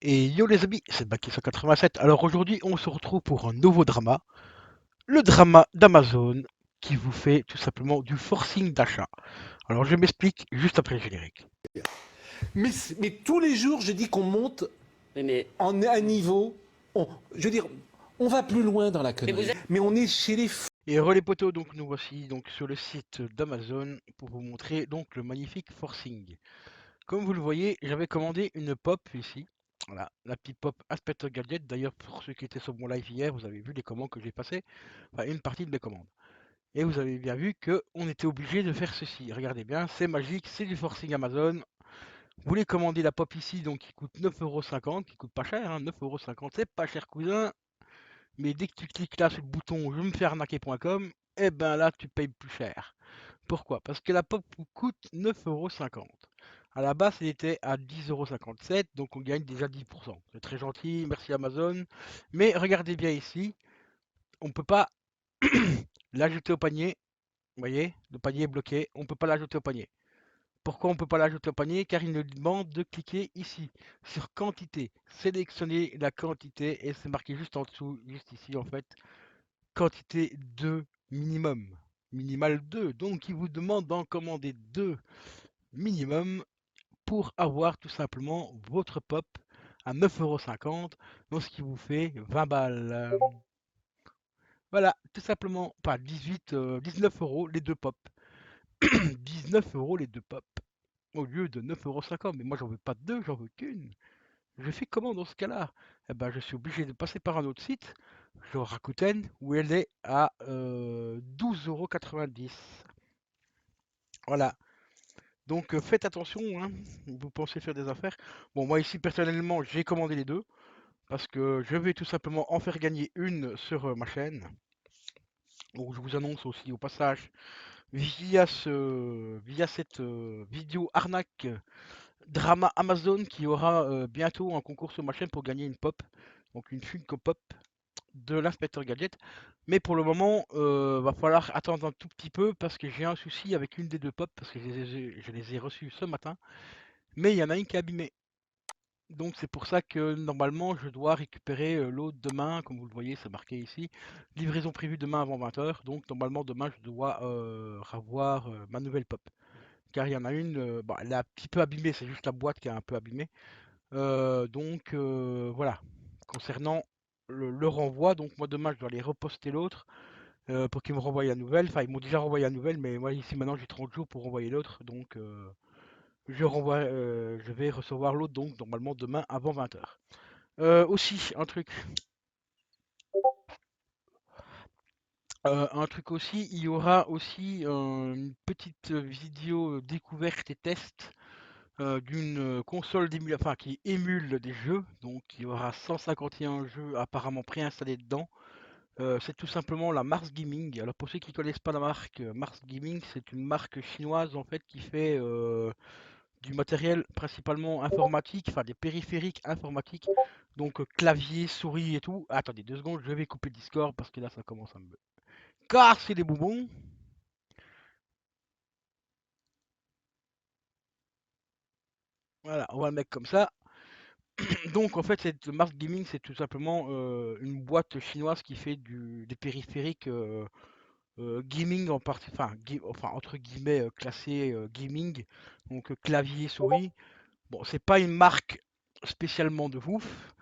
Et yo les amis, c'est Baki 187. Alors aujourd'hui, on se retrouve pour un nouveau drama, le drama d'Amazon qui vous fait tout simplement du forcing d'achat. Alors je m'explique juste après le générique. Mais tous les jours, je dis qu'on monte Mais en un niveau. Je veux dire, on va plus loin dans la connerie. Mais on est chez les fous. Et re les potos, donc nous voici donc sur le site d'Amazon pour vous montrer donc le magnifique forcing. Comme vous le voyez, j'avais commandé une pop ici. Voilà, la petite pop Inspector Gadget. D'ailleurs, pour ceux qui étaient sur mon live hier, vous avez vu les commandes que j'ai passées. Enfin, une partie de mes commandes. Et vous avez bien vu qu'on était obligé de faire ceci. Regardez bien, c'est magique, c'est du forcing Amazon. Vous voulez commander la pop ici, donc qui coûte 9,50€, qui coûte pas cher, hein, 9,50€, c'est pas cher cousin. Mais dès que tu cliques là sur le bouton je me fais arnaquer.com, et ben là tu payes plus cher. Pourquoi? Parce que la pop coûte 9,50€. À la base, elle était à 10,57€, donc on gagne déjà 10%. C'est très gentil, merci Amazon. Mais regardez bien ici, on peut pas l'ajouter au panier. Vous voyez, le panier est bloqué, on ne peut pas l'ajouter au panier. Pourquoi on ne peut pas l'ajouter au panier? Car il nous demande de cliquer ici, sur quantité. Sélectionner la quantité et c'est marqué juste en dessous, juste ici en fait, quantité 2 minimum. Minimal 2. Donc il vous demande d'en commander 2 minimum pour avoir tout simplement votre pop à 9,50€, donc ce qui vous fait 20 balles. Voilà, tout simplement, pas 18, 19€ les deux pop. 19€ les deux pop. Au lieu de 9,50€. Mais moi, j'en veux pas deux, j'en veux qu'une. Je fais comment dans ce cas-là? Eh ben, je suis obligé de passer par un autre site, genre Rakuten, où elle est à 12,90€. Voilà. Donc faites attention, hein. Vous pensez faire des affaires. Bon, moi ici, personnellement, j'ai commandé les deux, parce que je vais tout simplement en faire gagner une sur ma chaîne. Donc je vous annonce aussi au passage, via cette vidéo arnaque drama Amazon qui aura bientôt un concours sur ma chaîne pour gagner une pop, donc une Funko Pop de l'inspecteur Gadget. Mais pour le moment, va falloir attendre un tout petit peu parce que j'ai un souci avec une des deux pop parce que je les ai reçues ce matin, mais il y en a une qui est abîmée. Donc c'est pour ça que normalement je dois récupérer l'autre demain, comme vous le voyez, c'est marqué ici. Livraison prévue demain avant 20h, donc normalement demain je dois avoir ma nouvelle pop. Car il y en a une, bon, elle est un petit peu abîmée, c'est juste la boîte qui est un peu abîmée. Donc voilà, concernant le renvoi, donc moi demain je dois aller reposter l'autre pour qu'ils me renvoient la nouvelle. Enfin, ils m'ont déjà renvoyé la nouvelle, mais moi ici maintenant j'ai 30 jours pour renvoyer l'autre, donc je vais recevoir l'autre donc normalement demain avant 20h. Aussi, un truc aussi, il y aura aussi une petite vidéo découverte et test d'une console d'émulation, enfin qui émule des jeux. Donc il y aura 151 jeux apparemment préinstallés dedans. C'est tout simplement la Mars Gaming. Alors pour ceux qui connaissent pas la marque, Mars Gaming, c'est une marque chinoise en fait qui fait du matériel principalement informatique, enfin des périphériques informatiques, donc clavier, souris et tout. Attendez 2 secondes, je vais couper Discord parce que là ça commence à me casser les bonbons. Voilà, on va le mettre comme ça. Donc en fait, cette Mars Gaming, c'est tout simplement une boîte chinoise qui fait des périphériques gaming en partie, enfin entre guillemets classés gaming, donc clavier, souris. Bon, c'est pas une marque spécialement de ouf,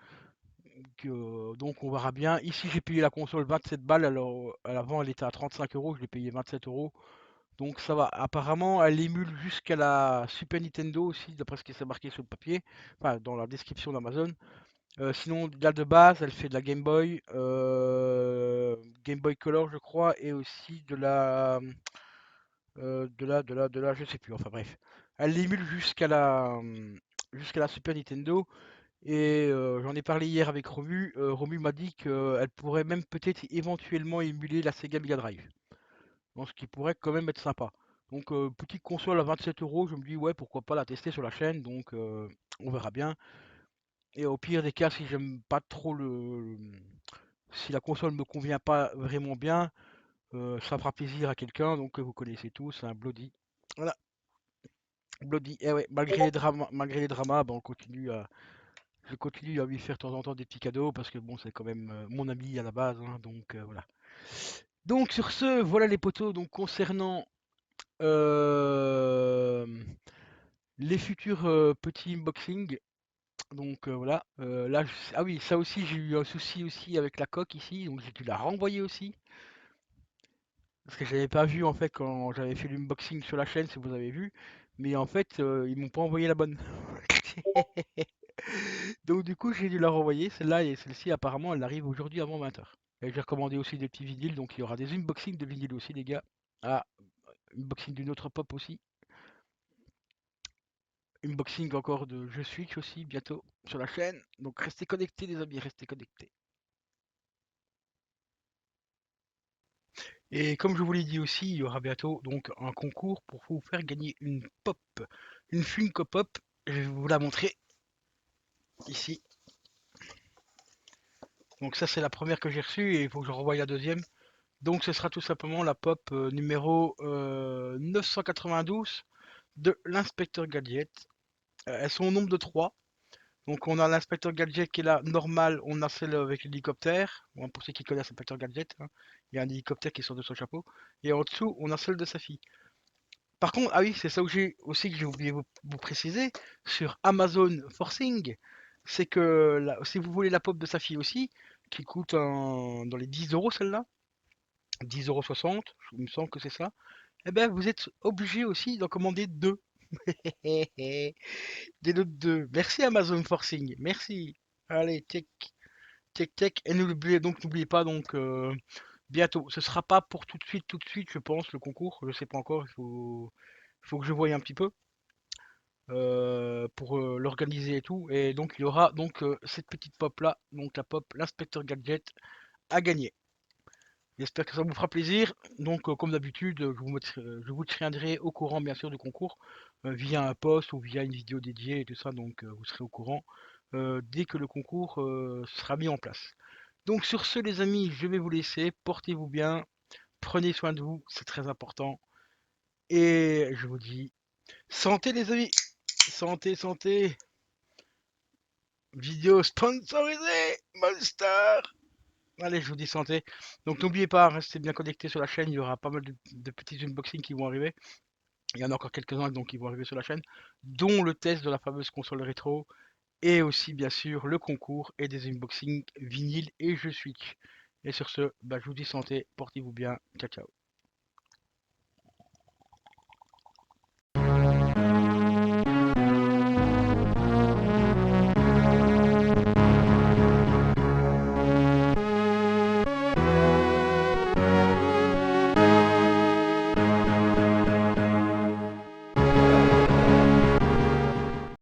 donc on verra bien. Ici, j'ai payé la console 27 balles, alors à l'avant elle était à 35€, je l'ai payé 27€. Donc ça va. Apparemment, elle émule jusqu'à la Super Nintendo aussi, d'après ce qui s'est marqué sur le papier, enfin dans la description d'Amazon. Sinon, là de base, elle fait de la Game Boy Color, je crois, et aussi de la, je sais plus. Enfin bref, elle l'émule jusqu'à la Super Nintendo. Et j'en ai parlé hier avec Romu. Romu m'a dit qu'elle pourrait même peut-être éventuellement émuler la Sega Mega Drive. Donc, ce qui pourrait quand même être sympa. Donc, petite console à 27€, je me dis, ouais, pourquoi pas la tester sur la chaîne. Donc, on verra bien. Et au pire des cas, si j'aime pas trop si la console me convient pas vraiment bien, ça fera plaisir à quelqu'un, donc que vous connaissez tous, un Bloody. Voilà, Bloody. Et ouais, malgré les dramas, bah, on continue à je continue à lui faire de temps en temps des petits cadeaux parce que bon, c'est quand même mon ami à la base, hein, donc voilà. Donc sur ce, voilà les potos. Donc concernant euh, les futurs petits unboxings, donc voilà. Là, ah oui, ça aussi, j'ai eu un souci aussi avec la coque ici, donc j'ai dû la renvoyer aussi. Parce que j'avais pas vu en fait quand j'avais fait l'unboxing sur la chaîne, si vous avez vu. Mais en fait, ils m'ont pas envoyé la bonne. Donc du coup, j'ai dû la renvoyer. Celle-là et celle-ci, apparemment, elle arrive aujourd'hui avant 20h. Et j'ai recommandé aussi des petits vinyles, donc il y aura des unboxings de vinyles aussi, les gars. Ah, unboxing d'une autre pop aussi. Unboxing encore de jeux Switch aussi, bientôt sur la chaîne. Donc restez connectés, les amis, restez connectés. Et comme je vous l'ai dit aussi, il y aura bientôt donc un concours pour vous faire gagner une pop, une Funko Pop. Je vais vous la montrer ici. Donc ça c'est la première que j'ai reçue et il faut que je renvoie la deuxième. Donc ce sera tout simplement la pop numéro 992 de l'inspecteur Gadget. Elles sont au nombre de 3. Donc on a l'inspecteur Gadget qui est là, normal, on a celle avec l'hélicoptère. Bon, pour ceux qui connaissent l'inspecteur Gadget, hein, il y a un hélicoptère qui sort de son chapeau. Et en dessous, on a celle de sa fille. Par contre, ah oui, c'est ça où j'ai aussi que j'ai oublié vous préciser, sur Amazon Forcing, c'est que si vous voulez la pop de sa fille aussi, qui coûte dans les 10 euros celle-là, 10,60 €, il me semble que c'est ça, eh ben vous êtes obligé aussi d'en commander deux. Des notes 2. Merci Amazon Forcing, merci. Allez, check, check, check. Et n'oubliez pas donc bientôt. Ce sera pas pour tout de suite, je pense, le concours. Je sais pas encore, il faut que je voie un petit peu pour l'organiser et tout. Et donc il y aura donc cette petite pop là, donc la pop, l'inspecteur Gadget à gagner. J'espère que ça vous fera plaisir. Donc comme d'habitude, je vous tiendrai au courant bien sûr du concours via un post ou via une vidéo dédiée et tout ça. Donc vous serez au courant dès que le concours sera mis en place. Donc sur ce les amis, je vais vous laisser. Portez-vous bien, prenez soin de vous, c'est très important. Et je vous dis santé les amis, santé, santé. Vidéo sponsorisée Monster. Allez, je vous dis santé. Donc n'oubliez pas, restez bien connectés sur la chaîne. Il y aura pas mal de petits unboxings qui vont arriver. Il y en a encore quelques-uns donc qui vont arriver sur la chaîne, dont le test de la fameuse console rétro et aussi bien sûr le concours et des unboxings vinyle et jeux Switch. Et sur ce, bah, je vous dis santé, portez-vous bien, ciao ciao.